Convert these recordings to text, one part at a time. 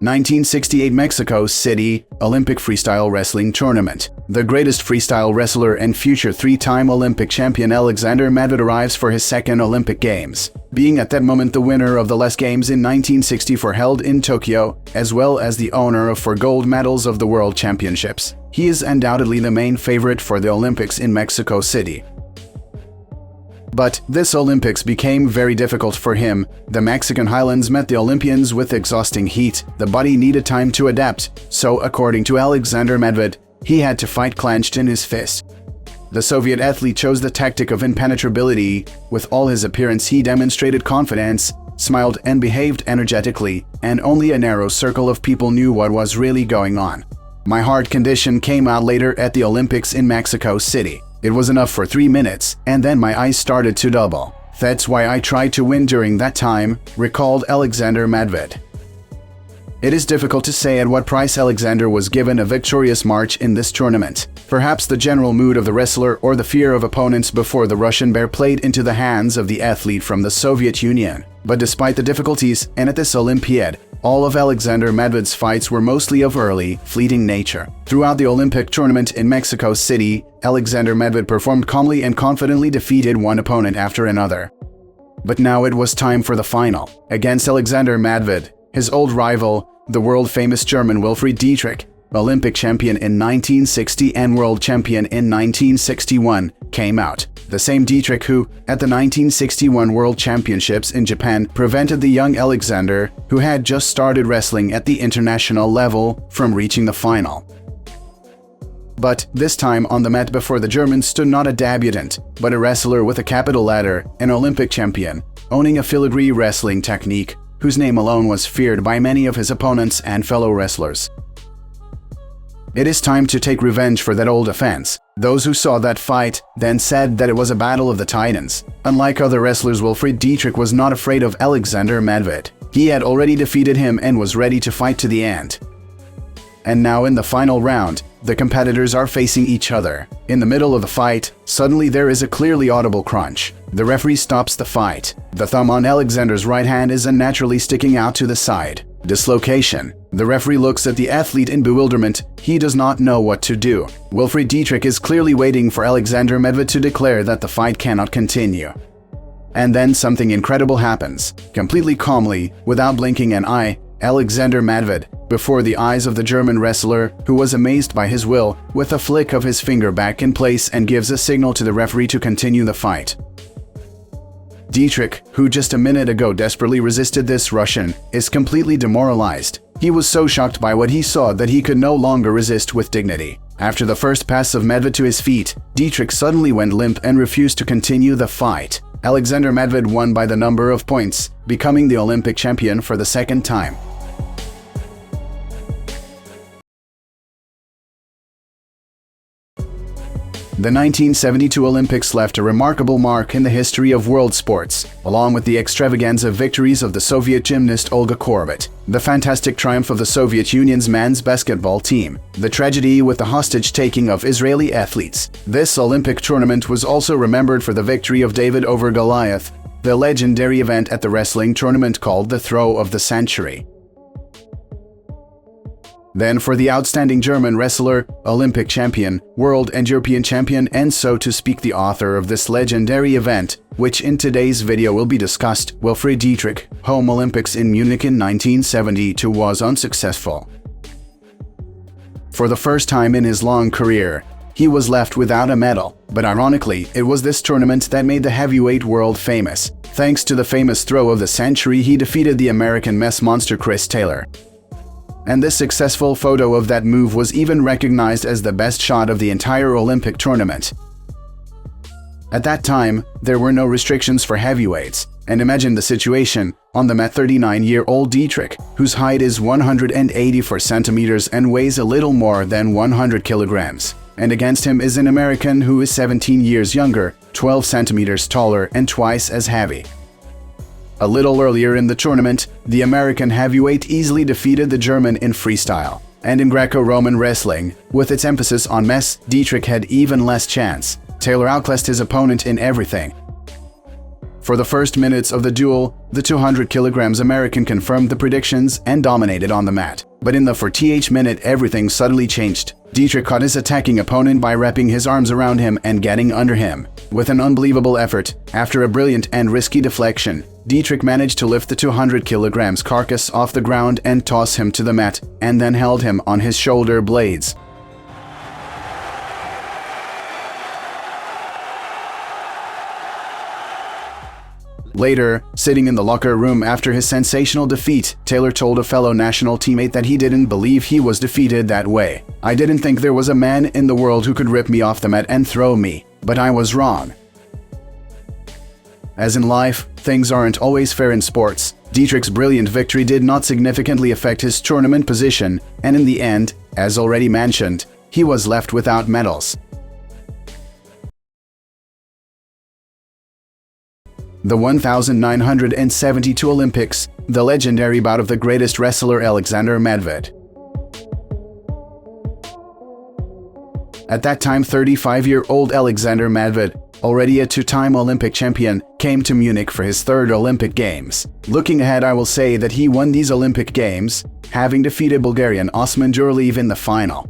1968 Mexico City Olympic Freestyle Wrestling Tournament. The greatest freestyle wrestler and future three-time Olympic champion Alexander Medved arrives for his second Olympic Games, being at that moment the winner of the last Games in 1964 held in Tokyo, as well as the owner of 4 gold medals of the World Championships. He is undoubtedly the main favorite for the Olympics in Mexico City. But this Olympics became very difficult for him. The Mexican highlands met the Olympians with exhausting heat. The body needed time to adapt, so according to Alexander Medved, he had to fight clenched in his fist. The Soviet athlete chose the tactic of impenetrability. With all his appearance, he demonstrated confidence, smiled and behaved energetically, and only a narrow circle of people knew what was really going on. My heart condition came out later at the Olympics in Mexico City. It was enough for 3 minutes, and then my eyes started to double. That's why I tried to win during that time, recalled Alexander Medved. It is difficult to say at what price Alexander was given a victorious march in this tournament. Perhaps the general mood of the wrestler or the fear of opponents before the Russian bear played into the hands of the athlete from the Soviet Union. But despite the difficulties, and at this Olympiad, all of Alexander Medved's fights were mostly of early, fleeting nature. Throughout the Olympic tournament in Mexico City, Alexander Medved performed calmly and confidently defeated one opponent after another. But now it was time for the final. Against Alexander Medved, his old rival, the world-famous German Wilfried Dietrich, Olympic champion in 1960 and world champion in 1961, came out. The same Dietrich who, at the 1961 World Championships in Japan, prevented the young Alexander, who had just started wrestling at the international level, from reaching the final. But this time on the mat before the German stood not a debutant, but a wrestler with a capital letter, an Olympic champion, owning a filigree wrestling technique, whose name alone was feared by many of his opponents and fellow wrestlers. It is time to take revenge for that old offense. Those who saw that fight then said that it was a battle of the titans. Unlike other wrestlers, Wilfried Dietrich was not afraid of Alexander Medved. He had already defeated him and was ready to fight to the end. And now in the final round, the competitors are facing each other. In the middle of the fight, suddenly there is a clearly audible crunch. The referee stops the fight. The thumb on Alexander's right hand is unnaturally sticking out to the side. Dislocation. The referee looks at the athlete in bewilderment. He does not know what to do. Wilfried Dietrich is clearly waiting for Alexander Medved to declare that the fight cannot continue. And then something incredible happens. Completely calmly, without blinking an eye, Alexander Medved, before the eyes of the German wrestler, who was amazed by his will, with a flick of his finger back in place and gives a signal to the referee to continue the fight. Dietrich, who just a minute ago desperately resisted this Russian, is completely demoralized. He was so shocked by what he saw that he could no longer resist with dignity. After the first pass of Medved to his feet, Dietrich suddenly went limp and refused to continue the fight. Alexander Medved won by the number of points, becoming the Olympic champion for the second time. The 1972 Olympics left a remarkable mark in the history of world sports, along with the extravaganza victories of the Soviet gymnast Olga Korbut, the fantastic triumph of the Soviet Union's men's basketball team, the tragedy with the hostage-taking of Israeli athletes. This Olympic tournament was also remembered for the victory of David over Goliath, the legendary event at the wrestling tournament called the Throw of the Century. Then for the outstanding German wrestler, Olympic champion, world and European champion, and so to speak the author of this legendary event, which in today's video will be discussed, Wilfried Dietrich, home Olympics in Munich in 1972 was unsuccessful. For the first time in his long career, he was left without a medal, but ironically, it was this tournament that made the heavyweight world famous. Thanks to the famous throw of the century, he defeated the American mess monster Chris Taylor. And this successful photo of that move was even recognized as the best shot of the entire Olympic tournament. At that time, there were no restrictions for heavyweights, and imagine the situation on the mat 39-year-old Dietrich, whose height is 184 centimeters and weighs a little more than 100 kilograms. And against him is an American who is 17 years younger, 12 centimeters taller, and twice as heavy. A little earlier in the tournament, the American heavyweight easily defeated the German in freestyle. And in Greco-Roman wrestling, with its emphasis on mess, Dietrich had even less chance. Taylor outclassed his opponent in everything. For the first minutes of the duel, the 200 kilograms American confirmed the predictions and dominated on the mat. But in the 40th minute, everything suddenly changed. Dietrich caught his attacking opponent by wrapping his arms around him and getting under him. With an unbelievable effort, after a brilliant and risky deflection, Dietrich managed to lift the 200 kilograms carcass off the ground and toss him to the mat, and then held him on his shoulder blades. Later, sitting in the locker room after his sensational defeat, Taylor told a fellow national teammate that he didn't believe he was defeated that way. "I didn't think there was a man in the world who could rip me off the mat and throw me, but I was wrong." As in life, things aren't always fair in sports. Dietrich's brilliant victory did not significantly affect his tournament position, and in the end, as already mentioned, he was left without medals. The 1972 Olympics, the legendary bout of the greatest wrestler Alexander Medved. At that time, 35-year-old Alexander Medved, already a two-time Olympic champion, came to Munich for his third Olympic Games. Looking ahead, I will say that he won these Olympic Games, having defeated Bulgarian Osman Jurleev in the final.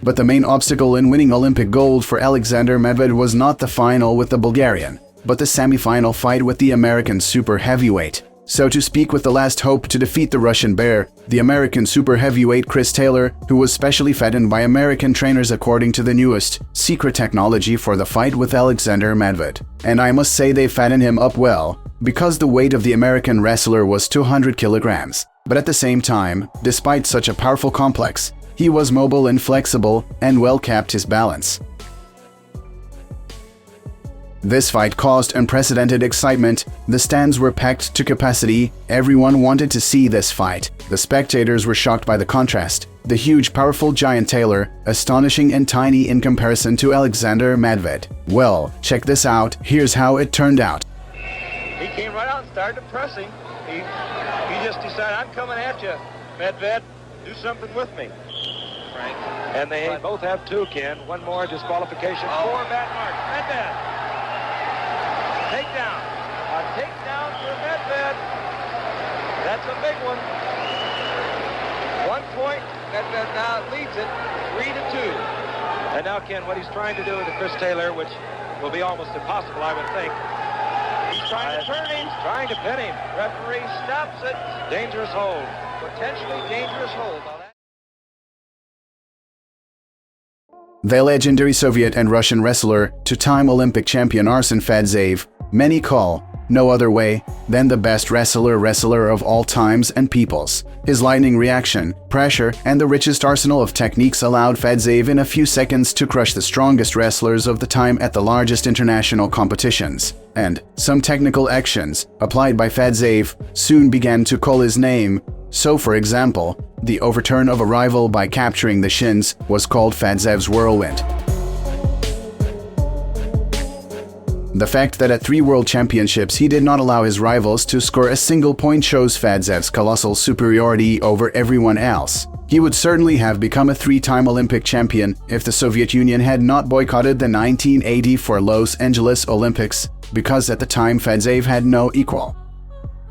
But the main obstacle in winning Olympic gold for Alexander Medved was not the final with the Bulgarian, but the semi-final fight with the American super heavyweight. So to speak, with the last hope to defeat the Russian bear, the American super heavyweight Chris Taylor, who was specially fattened by American trainers according to the newest secret technology for the fight with Alexander Medved. And I must say they fattened him up well, because the weight of the American wrestler was 200 kilograms. But at the same time, despite such a powerful complex, he was mobile and flexible and well kept his balance. This fight caused unprecedented excitement. The stands were packed to capacity. Everyone wanted to see this fight. The spectators were shocked by the contrast. The huge, powerful giant Taylor, astonishing and tiny in comparison to Alexander Medved. Well, check this out. Here's how it turned out. He came right out and started pressing. He just decided, "I'm coming at you, Medved. Do something with me." Frank. And they both have two, Ken. One more disqualification for Matt Mark. Medved. Takedown. A takedown for Medved. That's a big one. 1 point. Medved now leads it 3-2. And now, Ken, what he's trying to do to Chris Taylor, which will be almost impossible, I would think. He's trying to turn him. He's trying to pin him. Referee stops it. Dangerous hold. Potentially dangerous hold. The legendary Soviet and Russian wrestler, two-time Olympic champion Arsen Fadzaev, many call no other way than the best wrestler of all times and peoples. His lightning reaction, pressure, and the richest arsenal of techniques allowed Fadzaev in a few seconds to crush the strongest wrestlers of the time at the largest international competitions. And some technical actions, applied by Fadzaev, soon began to call his name. So, for example, the overturn of a rival by capturing the shins was called Fadzaev's whirlwind. The fact that at 3 World Championships he did not allow his rivals to score a single point shows Fadzaev's colossal superiority over everyone else. He would certainly have become a 3-time Olympic champion if the Soviet Union had not boycotted the 1984 Los Angeles Olympics, because at the time Fadzaev had no equal.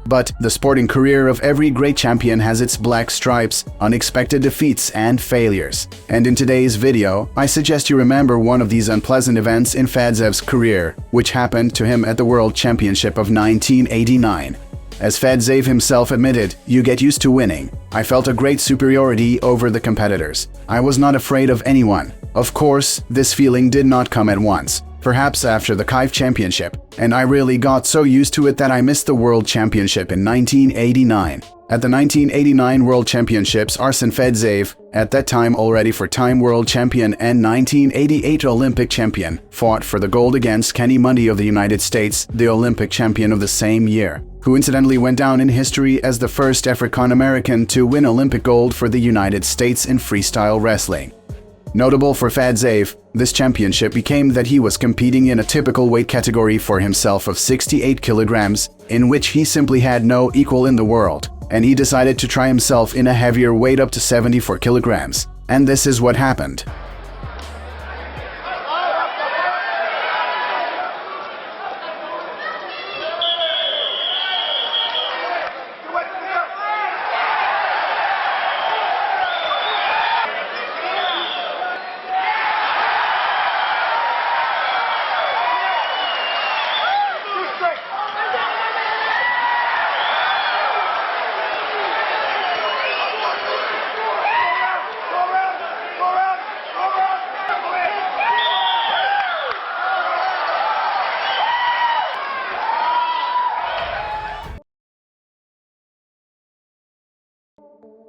But the sporting career of every great champion has its black stripes, unexpected defeats, and failures. And in today's video, I suggest you remember one of these unpleasant events in Fadzaev's career, which happened to him at the World Championship of 1989. As Fadzaev himself admitted, "You get used to winning. I felt a great superiority over the competitors. I was not afraid of anyone." Of course, this feeling did not come at once. Perhaps after the Kyiv Championship, and I really got so used to it that I missed the World Championship in 1989. At the 1989 World Championships, Arsen Fadzaev, at that time already 4-time World Champion and 1988 Olympic Champion, fought for the gold against Kenny Mundy of the United States, the Olympic champion of the same year, who incidentally went down in history as the first African-American to win Olympic gold for the United States in freestyle wrestling. Notable for Fadzaev, this championship became that he was competing in a typical weight category for himself of 68 kilograms, in which he simply had no equal in the world, and he decided to try himself in a heavier weight up to 74 kilograms. And this is what happened.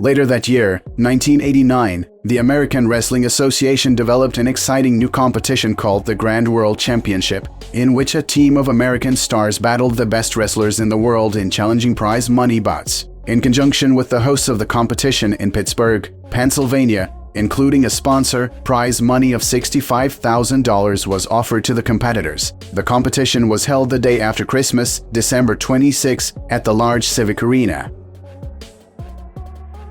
Later that year, 1989, the American Wrestling Association developed an exciting new competition called the Grand World Championship, in which a team of American stars battled the best wrestlers in the world in challenging prize money bouts. In conjunction with the hosts of the competition in Pittsburgh, Pennsylvania, including a sponsor, prize money of $65,000 was offered to the competitors. The competition was held the day after Christmas, December 26, at the large civic arena.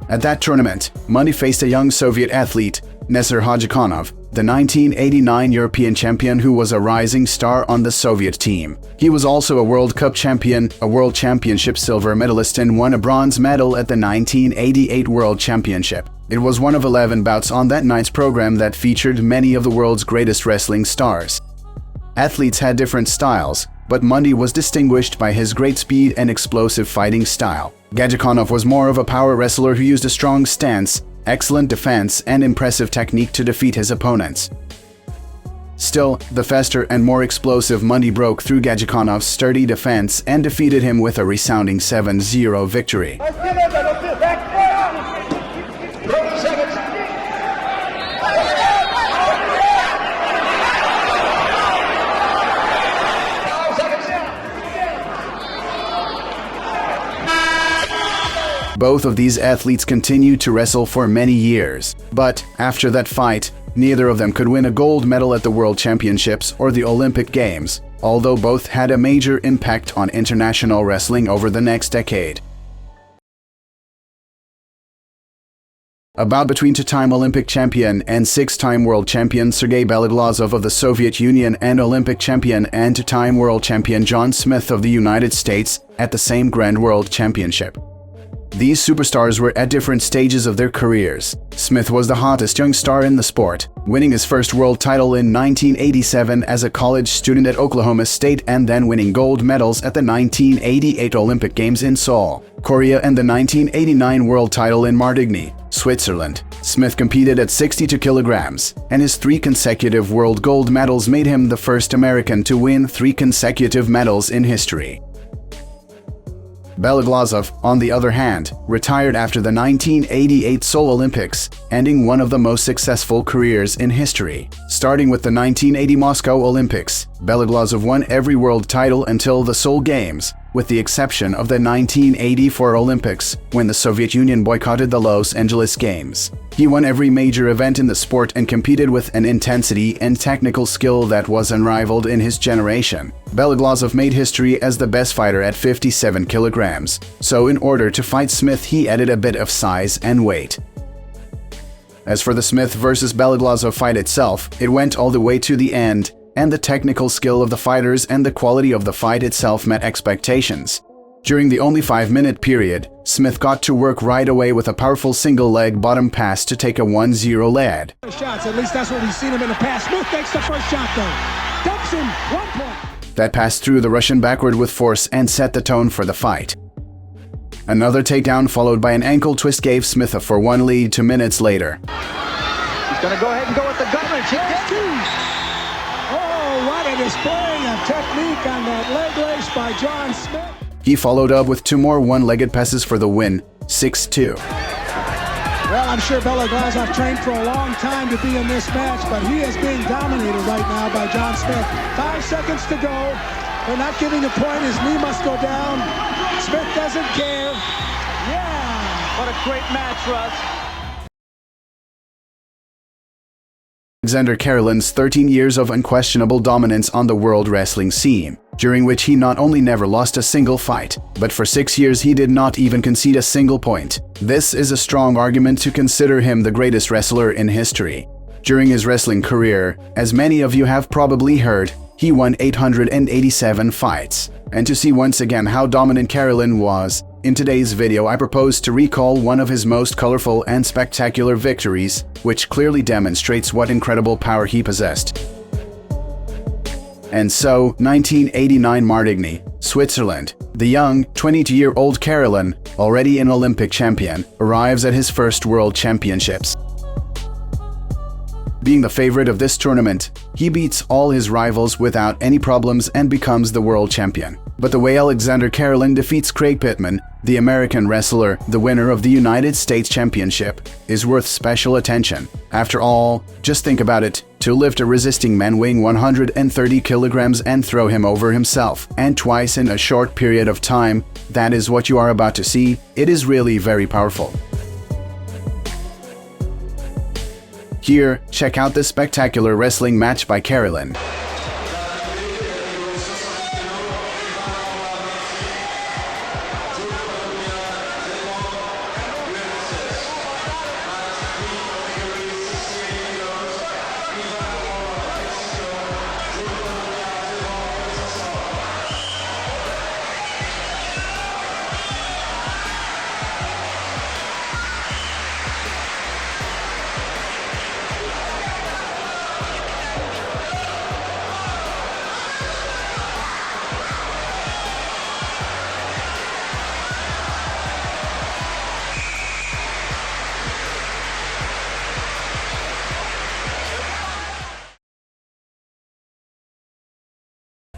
At that tournament, Money faced a young Soviet athlete, Nestor Hajikhanov, the 1989 European champion who was a rising star on the Soviet team. He was also a World Cup champion, a World Championship silver medalist, and won a bronze medal at the 1988 World Championship. It was one of 11 bouts on that night's program that featured many of the world's greatest wrestling stars. Athletes had different styles, but Money was distinguished by his great speed and explosive fighting style. Hajikhanov was more of a power wrestler who used a strong stance, excellent defense, and impressive technique to defeat his opponents. Still, the faster and more explosive Money broke through Hajikhanov's sturdy defense and defeated him with a resounding 7-0 victory. Both of these athletes continued to wrestle for many years, but after that fight, neither of them could win a gold medal at the World Championships or the Olympic Games, although both had a major impact on international wrestling over the next decade. A bout between two-time Olympic champion and six-time world champion Sergei Beloglazov of the Soviet Union and Olympic champion and two-time world champion John Smith of the United States at the same Grand World Championship. These superstars were at different stages of their careers. Smith was the hottest young star in the sport, winning his first world title in 1987 as a college student at Oklahoma State and then winning gold medals at the 1988 Olympic Games in Seoul, Korea and the 1989 world title in Martigny, Switzerland. Smith competed at 62 kilograms, and his 3 consecutive world gold medals made him the first American to win 3 consecutive medals in history. Beloglazov, on the other hand, retired after the 1988 Seoul Olympics, ending one of the most successful careers in history. Starting with the 1980 Moscow Olympics, Beloglazov won every world title until the Seoul Games, with the exception of the 1984 Olympics, when the Soviet Union boycotted the Los Angeles Games. He won every major event in the sport and competed with an intensity and technical skill that was unrivaled in his generation. Beloglazov made history as the best fighter at 57 kilograms, so in order to fight Smith he added a bit of size and weight. As for the Smith vs. Beloglazov fight itself, it went all the way to the end, and the technical skill of the fighters and the quality of the fight itself met expectations. During the only 5-minute period, Smith got to work right away with a powerful single-leg bottom pass to take a 1-0 lead. Shots, at least that's what we've seen him in the past. Smith takes the first shot though. Dumps him, 1 point. That pass threw the Russian backward with force and set the tone for the fight. Another takedown followed by an ankle twist gave Smith a 4-1 lead 2 minutes later. He's going to go ahead and go with the Gardner. Oh, what a display of technique on that leg race by John Smith. He followed up with 2 more one-legged passes for the win, 6-2. Well, I'm sure Beloglazov trained for a long time to be in this match, but he is being dominated right now by John Smith. 5 seconds to go. They're not giving a point. His knee must go down. Smith doesn't care. Yeah. What a great match, Russ. Alexander Karelin's 13 years of unquestionable dominance on the world wrestling scene, during which he not only never lost a single fight, but for 6 years he did not even concede a single point. This is a strong argument to consider him the greatest wrestler in history. During his wrestling career, as many of you have probably heard, he won 887 fights. And to see once again how dominant Karelin was, in today's video I propose to recall one of his most colorful and spectacular victories, which clearly demonstrates what incredible power he possessed. And so, 1989 Martigny, Switzerland. The young, 22-year-old Karelin, already an Olympic champion, arrives at his first World Championships. Being the favorite of this tournament, he beats all his rivals without any problems and becomes the world champion. But the way Alexander Karelin defeats Craig Pittman, the American wrestler, the winner of the United States Championship, is worth special attention. After all, just think about it. To lift a resisting man weighing 130 kilograms and throw him over himself, and twice in a short period of time, that is what you are about to see. It is really very powerful. Here, check out this spectacular wrestling match by Karelin.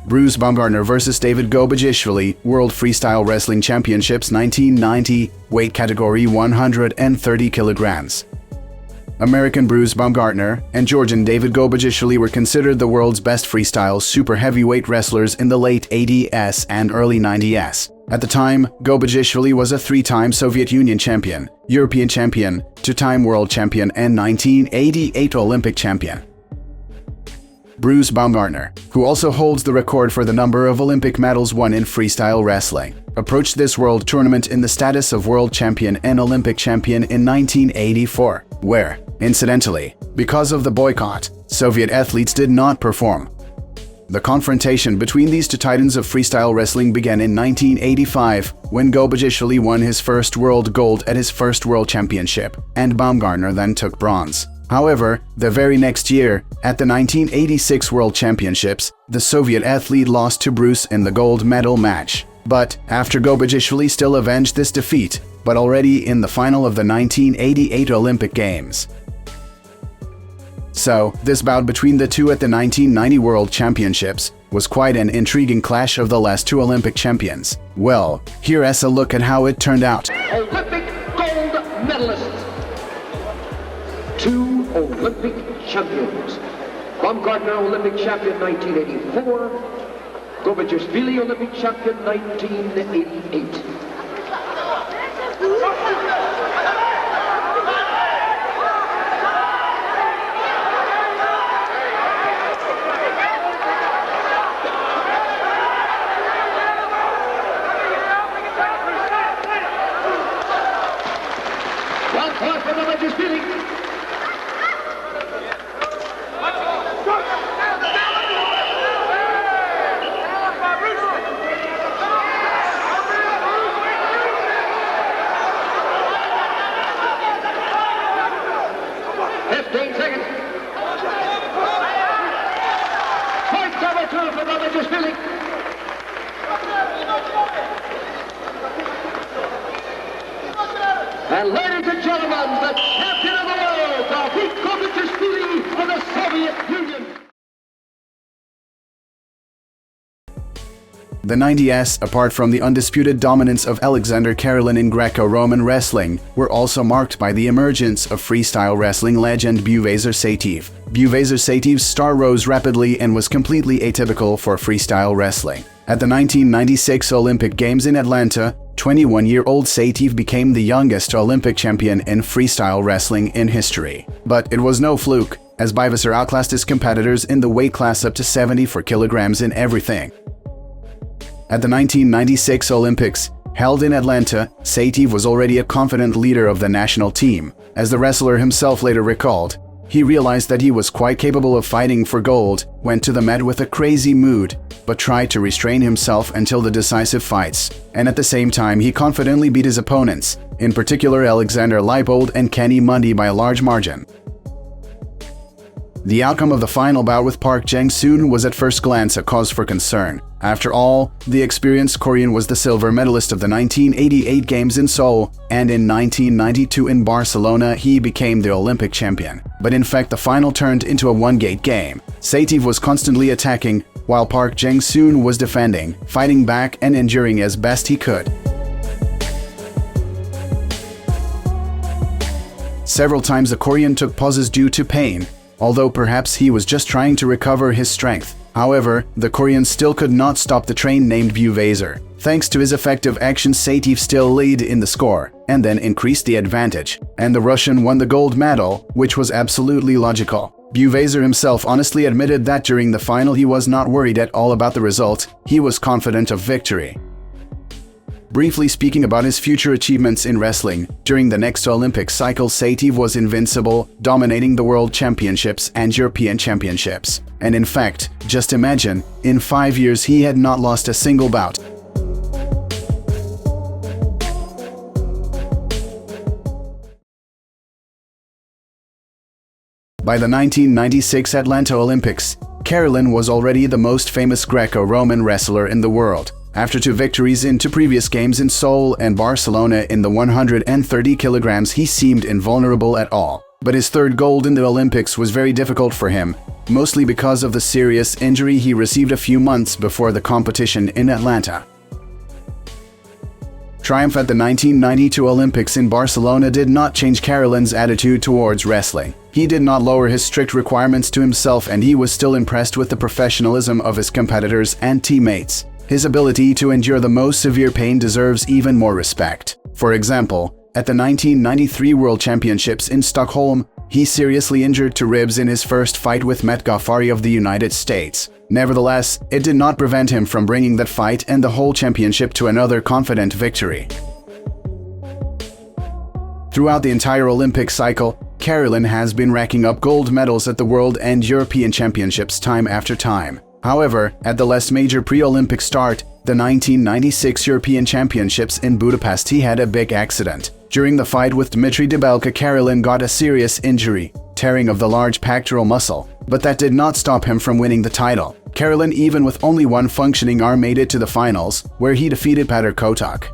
Bruce Baumgartner vs. David Gobejishvili, World Freestyle Wrestling Championships 1990, weight category 130 kilograms. American Bruce Baumgartner and Georgian David Gobejishvili were considered the world's best freestyle super heavyweight wrestlers in the late 80s and early 90s. At the time, Gobejishvili was a three-time Soviet Union champion, European champion, two-time world champion, and 1988 Olympic champion. Bruce Baumgartner, who also holds the record for the number of Olympic medals won in freestyle wrestling, approached this world tournament in the status of world champion and Olympic champion in 1984, where, incidentally, because of the boycott, Soviet athletes did not perform. The confrontation between these two titans of freestyle wrestling began in 1985, when Gobejishvili won his first world gold at his first world championship, and Baumgartner then took bronze. However, the very next year, at the 1986 World Championships, the Soviet athlete lost to Bruce in the gold medal match. But after Gobejishvili still avenged this defeat, but already in the final of the 1988 Olympic Games. So, this bout between the two at the 1990 World Championships was quite an intriguing clash of the last two Olympic champions. Well, here's a look at how it turned out. Olympic gold medalists. Two Olympic champions. Baumgartner, Olympic champion 1984. Gobejishvili, Olympic champion 1988. One point for Gobejishvili. And ladies and gentlemen, the champion of the world, Gobejishvili of the Soviet Union. The 90s, apart from the undisputed dominance of Alexander Karelin in Greco-Roman wrestling, were also marked by the emergence of freestyle wrestling legend Buvaisar Saitiev. Buvaisar Saitiev's star rose rapidly and was completely atypical for freestyle wrestling. At the 1996 Olympic Games in Atlanta, 21-year-old Saitiev became the youngest Olympic champion in freestyle wrestling in history. But it was no fluke, as Buvaisar outclassed his competitors in the weight class up to 74 kilograms in everything. At the 1996 Olympics, held in Atlanta, Saitiev was already a confident leader of the national team. As the wrestler himself later recalled, he realized that he was quite capable of fighting for gold, went to the mat with a crazy mood, but tried to restrain himself until the decisive fights. And at the same time, he confidently beat his opponents, in particular Alexander Leipold and Kenny Mundy by a large margin. The outcome of the final bout with Park Jang-soon was at first glance a cause for concern. After all, the experienced Korean was the silver medalist of the 1988 Games in Seoul, and in 1992 in Barcelona he became the Olympic champion. but in fact the final turned into a one-gate game. Saitiev was constantly attacking, while Park Jang-soon was defending, fighting back and enduring as best he could. Several times the Korean took pauses due to pain, although perhaps he was just trying to recover his strength. However, the Korean still could not stop the train named Buvaisar. Thanks to his effective action, Saitiev still led in the score, and then increased the advantage, and the Russian won the gold medal, which was absolutely logical. Buvaisar himself honestly admitted that during the final he was not worried at all about the result, he was confident of victory. Briefly speaking about his future achievements in wrestling, during the next Olympic cycle Saitiev was invincible, dominating the World Championships and European Championships. And in fact, just imagine, in 5 years he had not lost a single bout. By the 1996 Atlanta Olympics, Karelin was already the most famous Greco-Roman wrestler in the world. After 2 victories in 2 previous games in Seoul and Barcelona in the 130 kilograms, he seemed invulnerable at all. But his 3rd gold in the Olympics was very difficult for him, mostly because of the serious injury he received a few months before the competition in Atlanta. Triumph at the 1992 Olympics in Barcelona did not change Karelin's attitude towards wrestling. He did not lower his strict requirements to himself, and he was still impressed with the professionalism of his competitors and teammates. His ability to endure the most severe pain deserves even more respect. For example, at the 1993 World Championships in Stockholm, he seriously injured 2 ribs in his first fight with Met Ghaffari of the United States. Nevertheless, it did not prevent him from bringing that fight and the whole championship to another confident victory. Throughout the entire Olympic cycle, Karelin has been racking up gold medals at the World and European Championships time after time. However, at the last major pre-Olympic start, the 1996 European Championships in Budapest, he had a big accident. During the fight with Dmitry Debelka, Karelin got a serious injury, tearing of the large pectoral muscle, but that did not stop him from winning the title. Karelin, even with only 1 functioning arm, made it to the finals, where he defeated Petr Kotok.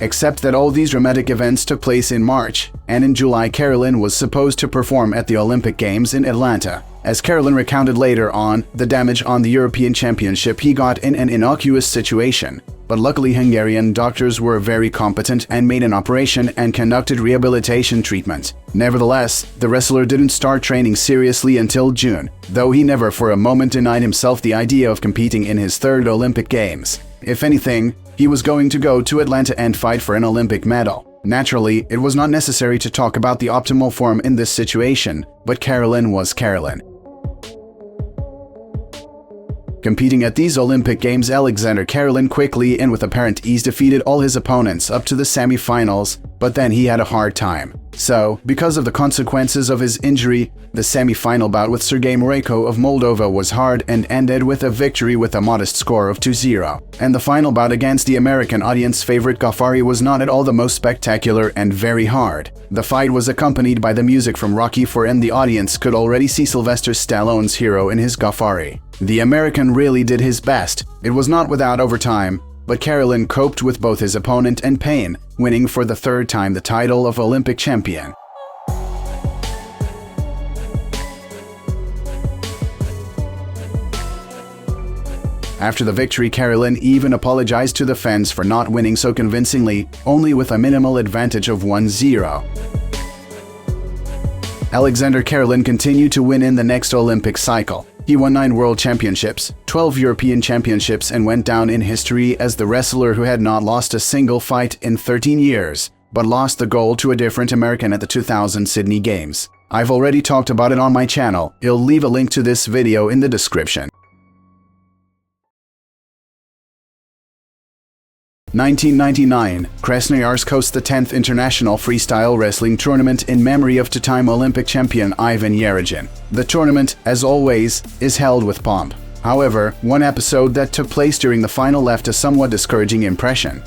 Except that all these dramatic events took place in March, and in July Karelin was supposed to perform at the Olympic Games in Atlanta. As Karelin recounted later on, the damage on the European Championship he got in an innocuous situation, but luckily Hungarian doctors were very competent and made an operation and conducted rehabilitation treatment. Nevertheless, the wrestler didn't start training seriously until June, though he never for a moment denied himself the idea of competing in his 3rd Olympic Games. If anything, he was going to go to Atlanta and fight for an Olympic medal. Naturally, it was not necessary to talk about the optimal form in this situation, but Karelin was Karelin. Competing at these Olympic Games, Alexander Karelin quickly and with apparent ease defeated all his opponents up to the semi-finals, but then he had a hard time. So, because of the consequences of his injury, the semi-final bout with Sergei Mureyko of Moldova was hard and ended with a victory with a modest score of 2-0. And the final bout against the American audience favorite Ghaffari was not at all the most spectacular and very hard. The fight was accompanied by the music from Rocky IV, and the audience could already see Sylvester Stallone's hero in his Ghaffari. The American really did his best. It was not without overtime, but Karelin coped with both his opponent and pain, winning for the 3rd time the title of Olympic champion. After the victory, Karelin even apologized to the fans for not winning so convincingly, only with a minimal advantage of 1-0. Alexander Karelin continued to win in the next Olympic cycle. He won 9 World Championships, 12 European Championships, and went down in history as the wrestler who had not lost a single fight in 13 years, but lost the gold to a different American at the 2000 Sydney Games. I've already talked about it on my channel. I'll leave a link to this video in the description. 1999, Krasnoyarsk hosts the 10th International Freestyle Wrestling Tournament in memory of two-time Olympic champion Ivan Yarygin. The tournament, as always, is held with pomp. However, one episode that took place during the final left a somewhat discouraging impression.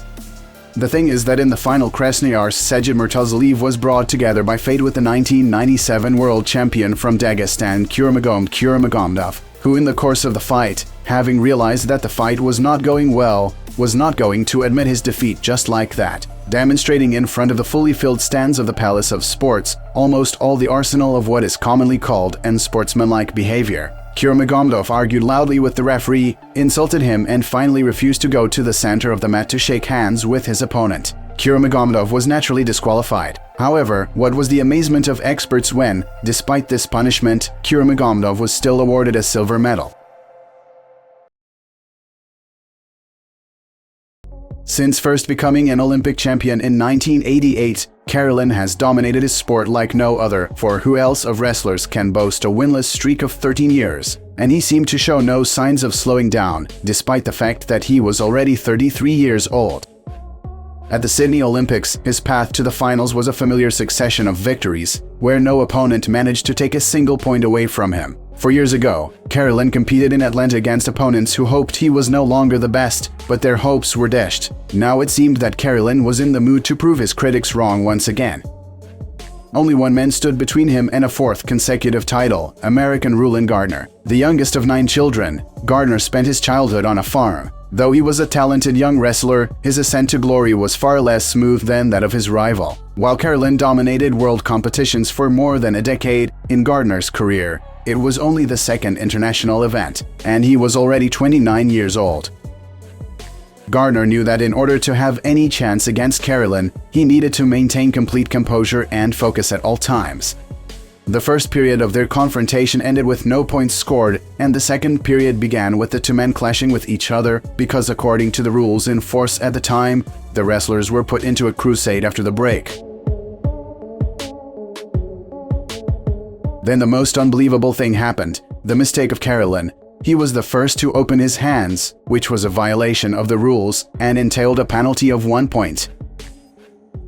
The thing is that in the final, Krasnoyarsk's Sazhidov Murtazaliev was brought together by fate with the 1997 world champion from Dagestan, Kuramagomedov, who in the course of the fight, having realized that the fight was not going well, was not going to admit his defeat just like that. demonstrating in front of the fully filled stands of the Palace of Sports almost all the arsenal of what is commonly called unsportsmanlike behavior. Kuramagomedov argued loudly with the referee, insulted him, and finally refused to go to the center of the mat to shake hands with his opponent. Kuramagomedov was naturally disqualified. However, what was the amazement of experts when, despite this punishment, Kuramagomedov was still awarded a silver medal. Since first becoming an Olympic champion in 1988, Karelin has dominated his sport like no other, for who else of wrestlers can boast a winless streak of 13 years? And he seemed to show no signs of slowing down, despite the fact that he was already 33 years old. At the Sydney Olympics, his path to the finals was a familiar succession of victories, where no opponent managed to take a single point away from him. 4 years ago, Karelin competed in Atlanta against opponents who hoped he was no longer the best, but their hopes were dashed. Now it seemed that Karelin was in the mood to prove his critics wrong once again. Only one man stood between him and a fourth consecutive title, American Rulon Gardner. The youngest of 9 children, Gardner spent his childhood on a farm. Though he was a talented young wrestler, his ascent to glory was far less smooth than that of his rival. While Karelin dominated world competitions for more than a decade, in Gardner's career, it was only the second international event, and he was already 29 years old. Gardner knew that in order to have any chance against Karelin, he needed to maintain complete composure and focus at all times. The first period of their confrontation ended with no points scored, and the second period began with the two men clashing with each other because, according to the rules in force at the time, the wrestlers were put into a crusade after the break. Then the most unbelievable thing happened, the mistake of Karelin. He was the first to open his hands, which was a violation of the rules and entailed a penalty of 1 point.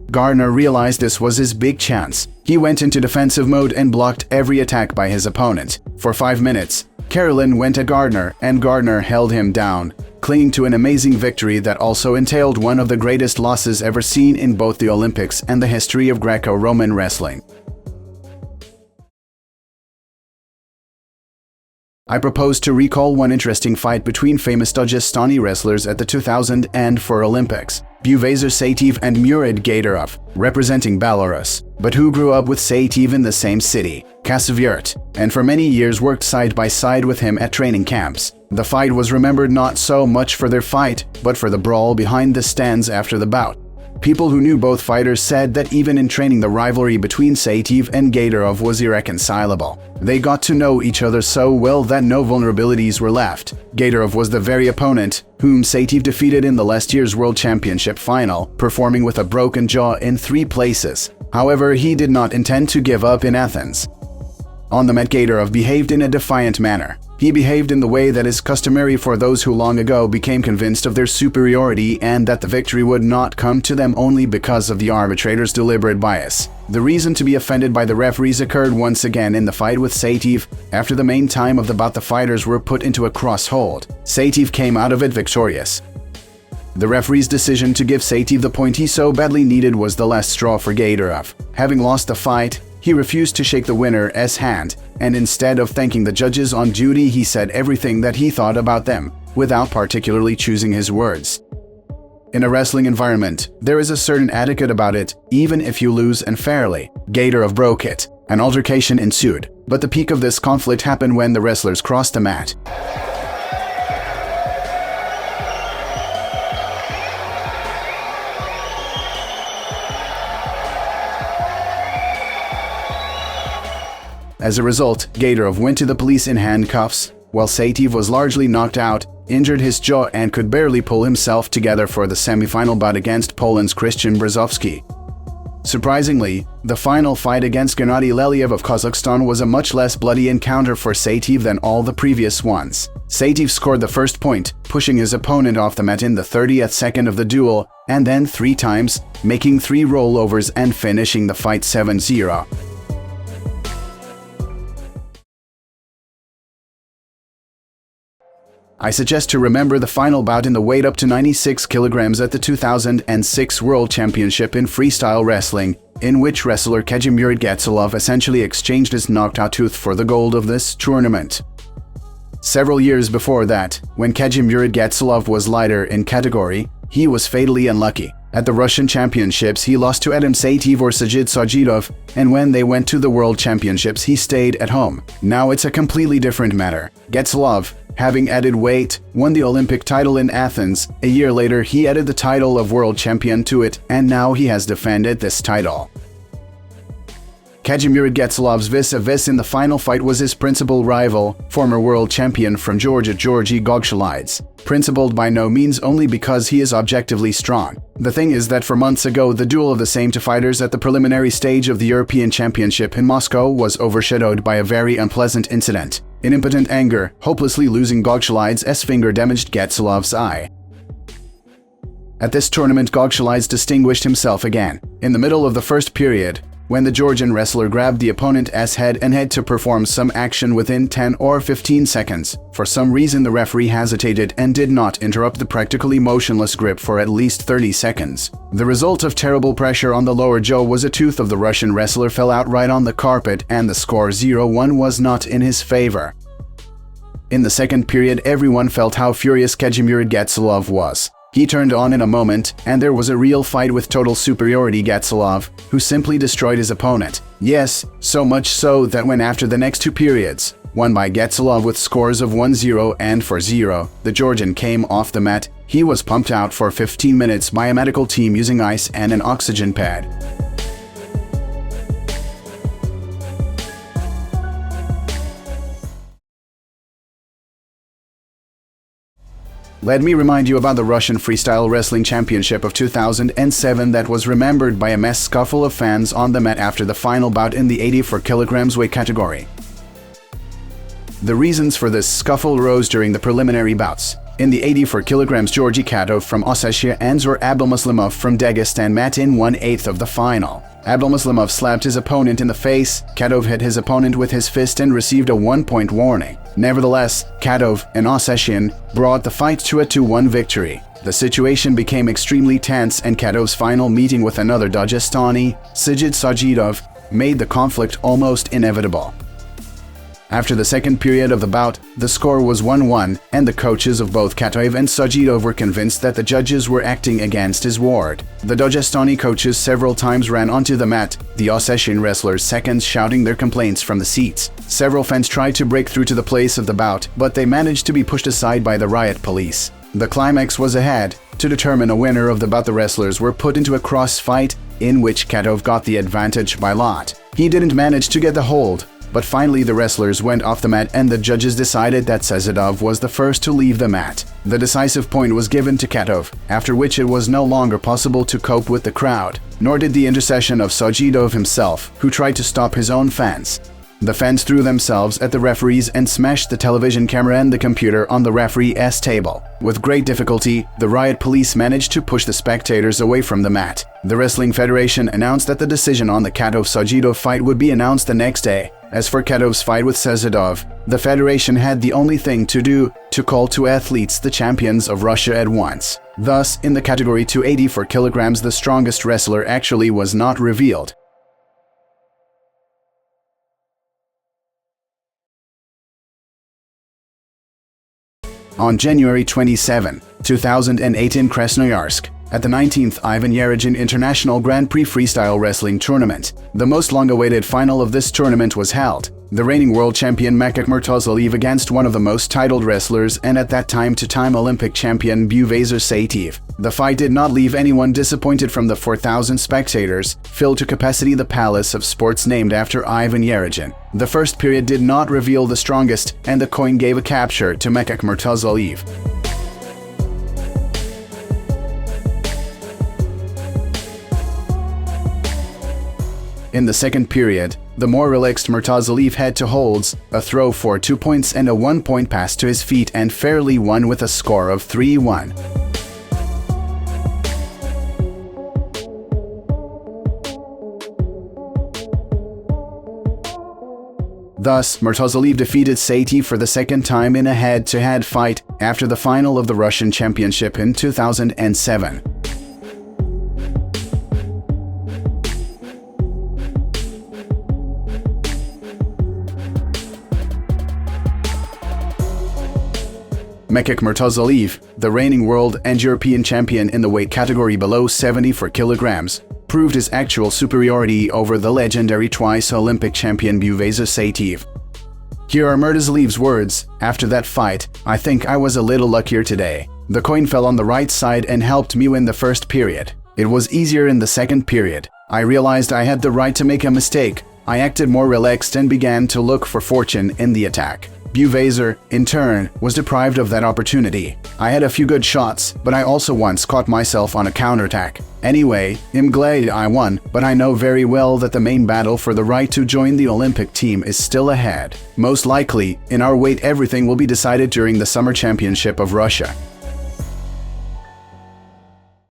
Gardner realized this was his big chance. He went into defensive mode and blocked every attack by his opponent. For 5 minutes, Karelin went at Gardner, and Gardner held him down, clinging to an amazing victory that also entailed one of the greatest losses ever seen in both the Olympics and the history of Greco-Roman wrestling. I propose to recall one interesting fight between famous Dagestani wrestlers at the 2004 Olympics, Buvaisar Saitiev and Gatsalov, representing Belarus, but who grew up with Saitiev in the same city, Ketoev, and for many years worked side by side with him at training camps. The fight was remembered not so much for their fight, but for the brawl behind the stands after the bout. People who knew both fighters said that even in training, the rivalry between Saitiev and Gatsalov was irreconcilable. They got to know each other so well that no vulnerabilities were left. Gatsalov was the very opponent whom Saitiev defeated in the last year's World Championship final, performing with a broken jaw in 3 places. However, he did not intend to give up in Athens. On the mat, Gatsalov behaved in a defiant manner. He behaved in the way that is customary for those who long ago became convinced of their superiority and that the victory would not come to them only because of the arbitrator's deliberate bias. The reason to be offended by the referees occurred once again in the fight with Saitiev. After the main time of the bout, the fighters were put into a cross hold. Saitiev came out of it victorious. The referee's decision to give Saitiev the point he so badly needed was the last straw for Gatsalov. Having lost the fight, he refused to shake the winner's hand, and instead of thanking the judges on duty, he said everything that he thought about them, without particularly choosing his words. In a wrestling environment, there is a certain etiquette about it, even if you lose unfairly. Gatsalov broke it. An altercation ensued, but the peak of this conflict happened when the wrestlers crossed the mat. As a result, Gatsalov went to the police in handcuffs, while Saitiev was largely knocked out, injured his jaw, and could barely pull himself together for the semi-final bout against Poland's Christian Brzozowski. Surprisingly, the final fight against Gennady Leliev of Kazakhstan was a much less bloody encounter for Saitiev than all the previous ones. Saitiev scored the first point, pushing his opponent off the mat in the 30th second of the duel, and then 3 times, making 3 rollovers and finishing the fight 7-0. I suggest to remember the final bout in the weight up to 96 kilograms at the 2006 World Championship in freestyle wrestling, in which wrestler Gatsalov essentially exchanged his knocked-out tooth for the gold of this tournament. Several years before that, when Gatsalov was lighter in category, he was fatally unlucky. At the Russian Championships, he lost to Adam Saitiev or Sazhidov, and when they went to the World Championships, he stayed at home. Now it's a completely different matter. Gatsalov, having added weight, won the Olympic title in Athens. A year later, he added the title of world champion to it, and now he has defended this title. Kazimierz Gatsalov's vis-a-vis in the final fight was his principal rival, former world champion from Georgia, Georgy Gogshelidze. Principled by no means only because he is objectively strong. The thing is that for months ago, the duel of the same two fighters at the preliminary stage of the European Championship in Moscow was overshadowed by a very unpleasant incident. In impotent anger, hopelessly losing Gogshelidze's finger damaged Gatsalov's eye. At this tournament, Gogshelidze distinguished himself again. In the middle of the first period, when the Georgian wrestler grabbed the opponent's head and had to perform some action within 10 or 15 seconds, for some reason the referee hesitated and did not interrupt the practically motionless grip for at least 30 seconds. The result of terrible pressure on the lower jaw was a tooth of the Russian wrestler fell out right on the carpet, and the score 0-1 was not in his favor. In the second period, everyone felt how furious Kazimierz Gatsalov was. He turned on in a moment, and there was a real fight with total superiority. Gatsalov, who simply destroyed his opponent. Yes, so much so that when after the next two periods, won by Gatsalov with scores of 1-0 and 4-0, the Georgian came off the mat, he was pumped out for 15 minutes by a medical team using ice and an oxygen pad. Let me remind you about the Russian Freestyle Wrestling Championship of 2007 that was remembered by a mass scuffle of fans on the mat after the final bout in the 84 kilograms weight category. The reasons for this scuffle rose during the preliminary bouts. In the 84 kilograms, Georgy Ketoev from Ossetia and Zor Abdelmuslimov from Dagestan met in 1/8 of the final. Abdelmuslimov slapped his opponent in the face. Ketoev hit his opponent with his fist and received a 1-point warning. Nevertheless, Ketoev, an Ossetian, brought the fight to a 2-1 victory. The situation became extremely tense, and Ketoev's final meeting with another Dagestani, Sazhidov, made the conflict almost inevitable. After the second period of the bout, the score was 1-1, and the coaches of both Ketoev and Sazhidov were convinced that the judges were acting against his ward. The Dagestani coaches several times ran onto the mat, the Ossetian wrestlers seconds shouting their complaints from the seats. Several fans tried to break through to the place of the bout, but they managed to be pushed aside by the riot police. The climax was ahead. To determine a winner of the bout, the wrestlers were put into a cross-fight, in which Ketoev got the advantage by lot. He didn't manage to get the hold, but finally the wrestlers went off the mat and the judges decided that Sazhidov was the first to leave the mat. The decisive point was given to Ketoev, after which it was no longer possible to cope with the crowd, nor did the intercession of Sazhidov himself, who tried to stop his own fans. The fans threw themselves at the referees and smashed the television camera and the computer on the referee's table. With great difficulty, the riot police managed to push the spectators away from the mat. The Wrestling Federation announced that the decision on the Ketoev-Sazhidov fight would be announced the next day. As for Ketoev's fight with Sazhidov, the federation had the only thing to do to call two athletes the champions of Russia at once. Thus, in the category 284 kilograms, the strongest wrestler actually was not revealed. On January 27, 2008 in Krasnoyarsk, at the 19th Ivan Yarygin International Grand Prix Freestyle Wrestling Tournament, the most long-awaited final of this tournament was held. The reigning world champion Murtazaliev against one of the most titled wrestlers and at that time two-time Olympic champion Buvaisar Saitiev. The fight did not leave anyone disappointed. From the 4,000 spectators, filled to capacity the Palace of Sports named after Ivan Yarygin. The first period did not reveal the strongest, and the coin gave a capture to Murtazaliev. In the second period, the more relaxed Murtazaliev had to holds, a throw for 2 points and a 1-point pass to his feet, and fairly won with a score of 3-1. Thus, Murtazaliev defeated Saitiev for the second time in a head-to-head fight after the final of the Russian Championship in 2007. Mekik Murtazaliev, the reigning world and European champion in the weight category below 74 kilograms, proved his actual superiority over the legendary twice Olympic champion Buvaisar Saitiev. Here are Murtazaliev's words: "After that fight, I think I was a little luckier today. The coin fell on the right side and helped me win the first period. It was easier in the second period. I realized I had the right to make a mistake. I acted more relaxed and began to look for fortune in the attack." Buvaisar, in turn, was deprived of that opportunity. "I had a few good shots, but I also once caught myself on a counterattack. Anyway, I'm glad I won, but I know very well that the main battle for the right to join the Olympic team is still ahead. Most likely, in our weight everything will be decided during the Summer Championship of Russia."